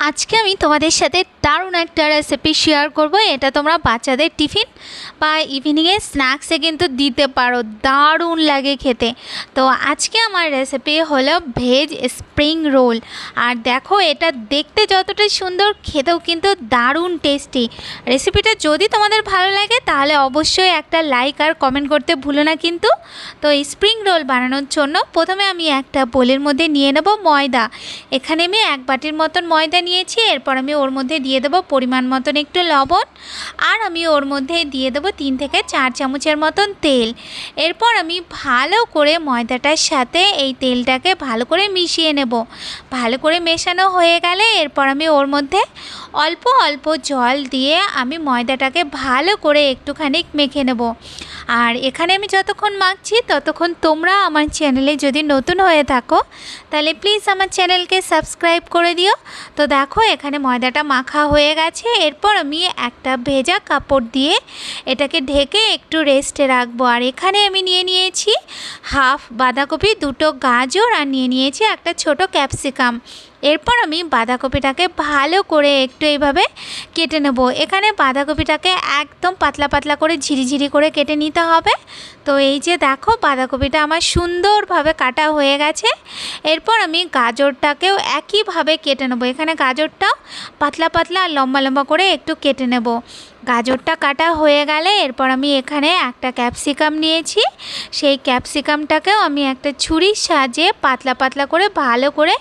আজকে আমি তোমাদের সাথে দারুণ একটা রেসিপি শেয়ার করব। এটা তোমরা বাচ্চাদের টিফিন বা ইভিনিংয়ে স্ন্যাক্সে কিন্তু দিতে পারো, দারুণ লাগে খেতে। তো আজকে আমার রেসিপি হলো ভেজ স্প্রিং রোল। আর দেখো, এটা দেখতে যতটা সুন্দর, খেতেও কিন্তু দারুণ টেস্টি। রেসিপিটা যদি তোমাদের ভালো লাগে তাহলে অবশ্যই একটা লাইক আর কমেন্ট করতে ভুলো না কিন্তু। তো এই স্প্রিং রোল বানানোর জন্য প্রথমে আমি একটা বোলের মধ্যে নিয়ে নেব ময়দা। এখানে আমি 1 বাটির মতন ময়দা নিয়েছি। এরপর আমি ওর মধ্যে দিয়ে দেবো পরিমাণ মতন একটু লবণ, আর আমি ওর মধ্যে দিয়ে দেবো 3 থেকে 4 চামচের মতন তেল। এরপর আমি ভালো করে ময়দাটার সাথে এই তেলটাকে ভালো করে মিশিয়ে নেব। ভালো করে মেশানো হয়ে গেলে এরপর আমি ওর মধ্যে অল্প অল্প জল দিয়ে আমি ময়দাটাকে ভালো করে একটুখানি মেখে নেব। আর এখানে আমি যতক্ষণ মাখছি ততক্ষণ তোমরা আমার চ্যানেলে যদি নতুন হয়ে থাকো তাহলে প্লিজ আমার চ্যানেলকে সাবস্ক্রাইব করে দিও। তো দেখো, এখানে ময়দাটা মাখা হয়ে গেছে। এরপর আমি একটা ভেজা কাপড় দিয়ে এটাকে ঢেকে একটু রেস্টে রাখবো। আর এখানে আমি নিয়েছি হাফ বাঁধাকপি, 2টো গাজর, আর নিয়েছি একটা ছোট ক্যাপসিকাম। এরপর আমি বাঁধাকপিটাকে ভালো করে একটু এইভাবে কেটে নেব। এখানে বাঁধাকপিটাকে একদম পাতলা পাতলা করে ঝিরিঝিরি করে কেটে নিতে হবে। তো এই যে দেখো, বাঁধাকপিটা আমার সুন্দরভাবে কাটা হয়ে গেছে। এরপর আমি গাজরটাকেও একইভাবে কেটে নেব। এখানে গাজরটাও পাতলা পাতলা আর লম্বা লম্বা করে একটু কেটে নেব। গাজরটা কাটা হয়ে গেলে এরপর আমি এখানে একটা ক্যাপসিকাম নিয়েছি। সেই ক্যাপসিকামটাকেও আমি একটা ছুরির সাহায্যে পাতলা পাতলা করে ভালো করে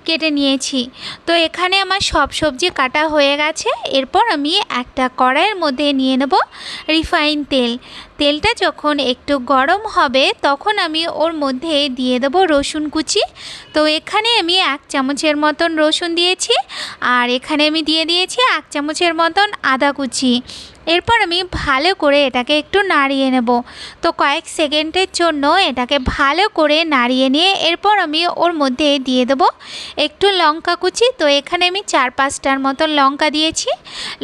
কেটে নিয়েছি। তো এখানে আমার সব সবজি কাটা হয়ে গেছে। এরপর আমি একটা কড়াইয়ের মধ্যে নিয়ে নেব রিফাইন তেল। তেলটা যখন একটু গরম হবে তখন আমি ওর মধ্যে দিয়ে দেব রসুন কুচি। তো এখানে আমি 1 চামচের মতন রসুন দিয়েছি, আর এখানে আমি দিয়ে দিয়েছি 1 চামচের মতন আদা কুচি। এরপর আমি ভালো করে এটাকে একটু নাড়িয়ে নেব। তো কয়েক সেকেন্ডের জন্য এটাকে ভালো করে নাড়িয়ে নিয়ে এরপর আমি ওর মধ্যে দিয়ে দেব একটু লঙ্কা কুচি। তো এখানে আমি 4-5টার মতো লঙ্কা দিয়েছি।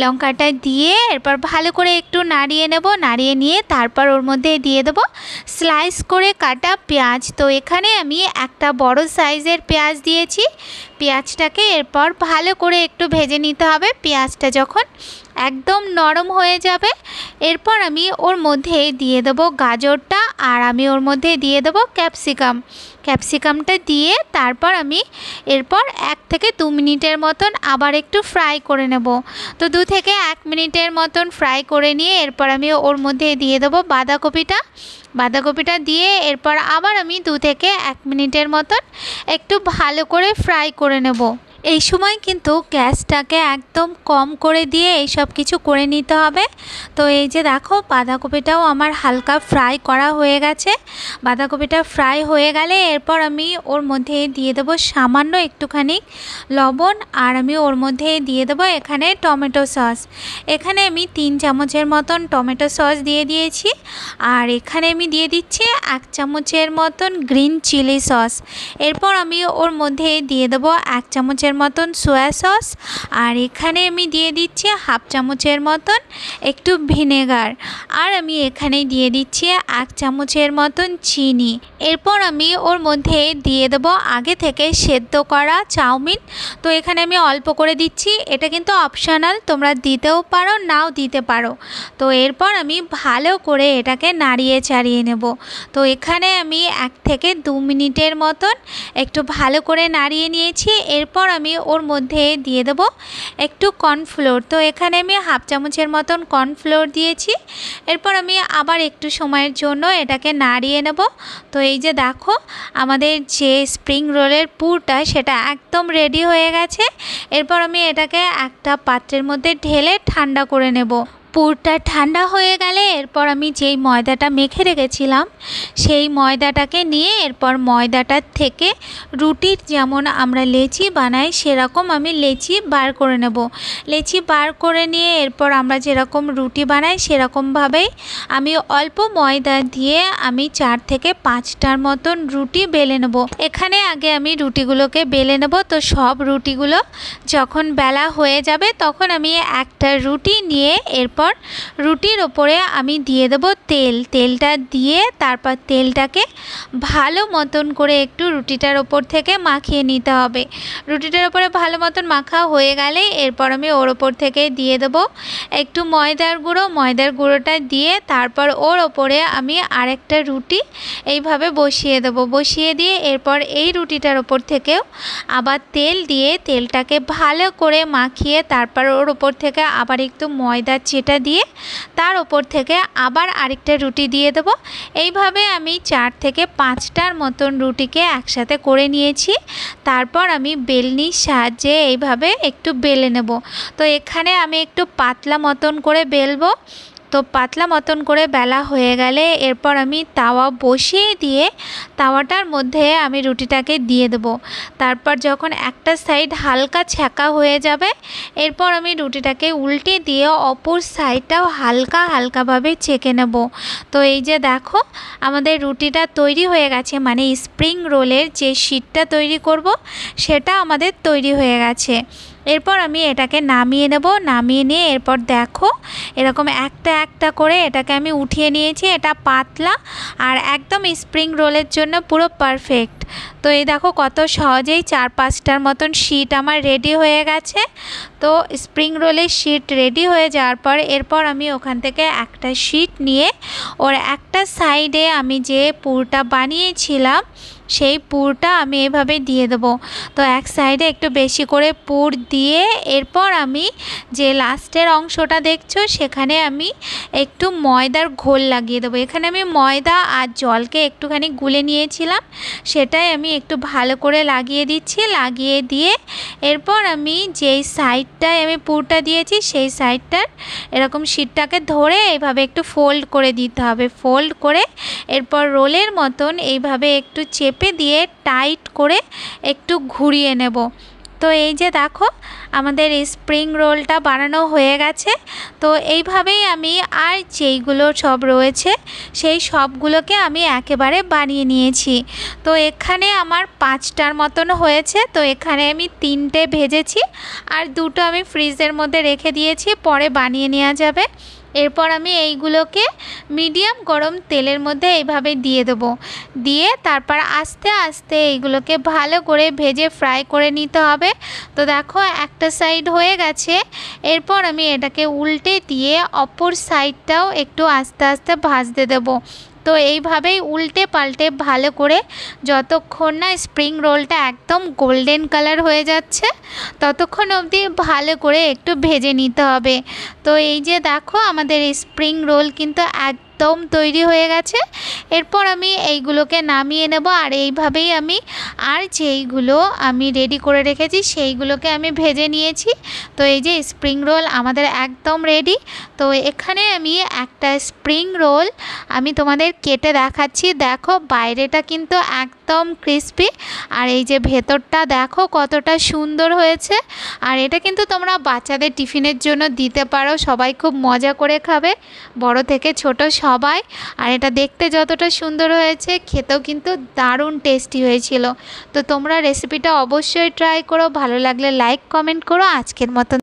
লঙ্কাটা দিয়ে এরপর ভালো করে একটু নাড়িয়ে নেব। নাড়িয়ে নিয়ে তারপর ওর মধ্যে দিয়ে দেব স্লাইস করে কাটা পেঁয়াজ। তো এখানে আমি একটা বড় সাইজের পেঁয়াজ দিয়েছি। পেঁয়াজটাকে এরপর ভালো করে একটু ভেজে নিতে হবে। পেঁয়াজটা যখন একদম নরম হয়ে যাবে এরপর আমি ওর মধ্যে দিয়ে দেব গাজরটা, আর আমি ওর মধ্যে দিয়ে দেব ক্যাপসিকামটা দিয়ে তারপর আমি এরপর 1 থেকে 2 মিনিটের মতন আবার একটু ফ্রাই করে নেব। তো 2 থেকে 1 মিনিটের মতন ফ্রাই করে নিয়ে এরপর আমি ওর মধ্যে দিয়ে দেব বাঁধাকপিটা দিয়ে এরপর আবার আমি 2 থেকে 1 মিনিটের মতন একটু ভালো করে ফ্রাই করে নেব। এই সময় কিন্তু গ্যাসটাকে একদম কম করে দিয়ে এই সব কিছু করে নিতে হবে। তো এই যে দেখো, বাঁধাকপিটাও আমার হালকা ফ্রাই করা হয়ে গেছে। বাঁধাকপিটা ফ্রাই হয়ে গেলে এরপর আমি ওর মধ্যে দিয়ে দেবো সামান্য একটুখানি লবণ, আর আমি ওর মধ্যে দিয়ে দেবো এখানে টমেটো সস। এখানে আমি 3 চামচের মতন টমেটো সস দিয়ে দিয়েছি। আর এখানে আমি দিয়ে দিচ্ছি 1 চামচের মতন গ্রিন চিলি সস। এরপর আমি ওর মধ্যে দিয়ে দেবো 1 চামচের মতন সয়া সস, আর এখানে আমি দিয়ে দিচ্ছি 1/2 চামচের মতন একটু ভিনেগার, আর আমি এখানে দিয়ে দিচ্ছি 1 চামচের মতন চিনি। এরপর আমি ওর মধ্যে দিয়ে দেবো আগে থেকে সেদ্ধ করা চাউমিন। তো এখানে আমি অল্প করে দিচ্ছি, এটা কিন্তু অপশনাল, তোমরা দিতেও পারো নাও দিতে পারো। তো এরপর আমি ভালো করে এটাকে নাড়িয়ে চাড়িয়ে নেব। তো এখানে আমি 1 থেকে 2 মিনিটের মতন একটু ভালো করে নাড়িয়ে নিয়েছি। এরপর আমি ওর মধ্যে দিয়ে দেব একটু কর্নফ্লোর। তো এখানে আমি 1/2 চামচের মতন কর্নফ্লোর দিয়েছি। এরপর আমি আবার একটু সময়ের জন্য এটাকে নাড়িয়ে নেব। তো এই যে দেখো, আমাদের যে স্প্রিং রোলের পুরটা সেটা একদম রেডি হয়ে গেছে। এরপর আমি এটাকে একটা পাত্রের মধ্যে ঢেলে ঠান্ডা করে নেব। পুরটা ঠান্ডা হয়ে গেলে এরপর আমি যেই ময়দাটা মেখে রেখেছিলাম সেই ময়দাটাকে নিয়ে এরপর ময়দাটার থেকে রুটির যেমন আমরা লেচি বানাই সেরকম আমি লেচি বার করে নেব। লেচি বার করে নিয়ে এরপর আমরা যেরকম রুটি বানাই সেরকমভাবেই আমি অল্প ময়দা দিয়ে আমি 4 থেকে 5টার মতন রুটি বেলে নেব। এখানে আগে আমি রুটিগুলোকে বেলে নেব। তো সব রুটিগুলো যখন বেলা হয়ে যাবে তখন আমি একটা রুটি নিয়ে এরপর এরপর রুটির ওপরে আমি দিয়ে দেবো তেল। তেলটা দিয়ে তারপর তেলটাকে ভালো মতন করে একটু রুটিটার ওপর থেকে মাখিয়ে নিতে হবে। রুটিটার ওপরে ভালো মতন মাখা হয়ে গেলে এরপর আমি ওর ওপর থেকে দিয়ে দেবো একটু ময়দার গুঁড়ো। ময়দার গুঁড়োটা দিয়ে তারপর ওর ওপরে আমি আরেকটা রুটি এইভাবে বসিয়ে দেবো। বসিয়ে দিয়ে এরপর এই রুটিটার ওপর থেকেও আবার তেল দিয়ে তেলটাকে ভালো করে মাখিয়ে তারপর ওর ওপর থেকে আবার একটু ময়দার চেটা দিয়ে তার ওপর থেকে আবার আরেকটা রুটি দিয়ে দেবো। এইভাবে আমি 4 থেকে 5টার মতন রুটিকে একসাথে করে নিয়েছি। তারপর আমি বেলনির সাহায্যে এইভাবে একটু বেলে নেব। তো এখানে আমি একটু পাতলা মতন করে বেলবো। তো পাতলা মতন করে বেলা হয়ে গেলে এরপর আমি তাওয়া বসিয়ে দিয়ে তাওয়াটার মধ্যে আমি রুটিটাকে দিয়ে দেবো। তারপর যখন একটা সাইড হালকা ছ্যাঁকা হয়ে যাবে এরপর আমি রুটিটাকে উল্টে দিয়ে অপর সাইডটাও হালকাভাবে ছেঁকে নেব। তো এই যে দেখো আমাদের রুটিটা তৈরি হয়ে গেছে, মানে স্প্রিং রোলের যে শিটটা তৈরি করব সেটা আমাদের তৈরি হয়ে গেছে। এরপর আমি এটাকে নামিয়ে নেব। নামিয়ে নিয়ে এরপর দেখো এরকম একটা একটা করে এটাকে আমি উঠিয়ে নিয়েছি। এটা পাতলা আর একদম স্প্রিং রোলের জন্য পুরো পারফেক্ট। তো এই দেখো কত সহজেই 4-5টার মতন শিট আমার রেডি হয়ে গেছে। তো স্প্রিং রোলের শিট রেডি হয়ে যাওয়ার পর এরপর আমি ওখান থেকে একটা শিট নিয়ে ওর একটা সাইডে আমি যে পুরটা বানিয়েছিলাম সেই পুরটা আমি এভাবে দিয়ে দেবো। তো এক সাইডে একটু বেশি করে পুর দিয়ে এরপর আমি যে লাস্টের অংশটা দেখছো সেখানে আমি একটু ময়দার ঘোল লাগিয়ে দেবো। এখানে আমি ময়দা আর জলকে একটুখানি গুলে নিয়েছিলাম, সেটাই আমি একটু ভালো করে লাগিয়ে দিচ্ছি। লাগিয়ে দিয়ে এরপর আমি যেই সাইডটায় আমি পুরটা দিয়েছি সেই সাইডটার এরকম শিটটাকে ধরে এইভাবে একটু ফোল্ড করে দিতে হবে। ফোল্ড করে এরপর রোলের মতন এইভাবে একটু চেপে দিয়ে টাইট করে একটু ঘুরিয়ে নেব। তো এই যে দেখো আমাদের স্প্রিং রোলটা বানানো হয়ে গেছে। তো এইভাবেই আমি আর যেইগুলো সব রয়েছে সেই সবগুলোকে আমি একেবারে বানিয়ে নিয়েছি। তো এখানে আমার 5টার মতন হয়েছে। তো এখানে আমি 3টে ভেজেছি আর 2টো আমি ফ্রিজের মধ্যে রেখে দিয়েছি, পরে বানিয়ে নেওয়া যাবে। এরপর আমি এইগুলোকে মিডিয়াম গরম তেলের মধ্যে এইভাবে দিয়ে দেবো। দিয়ে তারপর আস্তে আস্তে এইগুলোকে ভালো করে ভেজে ফ্রাই করে নিতে হবে। তো দেখো একটা সাইড হয়ে গেছে, এরপর আমি এটাকে উল্টে দিয়ে অপর সাইডটাও একটু আস্তে আস্তে ভাজতে দেবো। তো এইভাবেই উল্টে পাল্টে ভালো করে যতক্ষণ না স্প্রিং রোলটা একদম গোল্ডেন কালার হয়ে যাচ্ছে ততক্ষণ অবধি ভালো করে একটু ভেজে নিতে হবে। তো এই যে দেখো আমাদের স্প্রিং রোল কিন্তু একদম তৈরি হয়ে গেছে। এরপর আমি এইগুলোকে নামিয়ে নেব। আর এইভাবেই আমি আর যেইগুলো আমি রেডি করে রেখেছি সেইগুলোকে আমি ভেজে নিয়েছি। তো এই যে স্প্রিং রোল আমাদের একদম রেডি। তো এখানে আমি একটা স্প্রিং রোল আমি তোমাদের কেটে দেখাচ্ছি। দেখো বাইরেটা কিন্তু একদম ক্রিস্পি আর এই যে ভেতরটা দেখো কতটা সুন্দর হয়েছে। আর এটা কিন্তু তোমরা বাচ্চাদের টিফিনের জন্য দিতে পারো, সবাই খুব মজা করে খাবে, বড় থেকে ছোট সবাই। আর এটা দেখতে যতটা সুন্দর হয়েছে খেতেও কিন্তু দারুণ টেস্টি হয়েছিল। তো তোমরা রেসিপিটা অবশ্যই ট্রাই করো, ভালো লাগলে লাইক কমেন্ট করো। আজকের মতন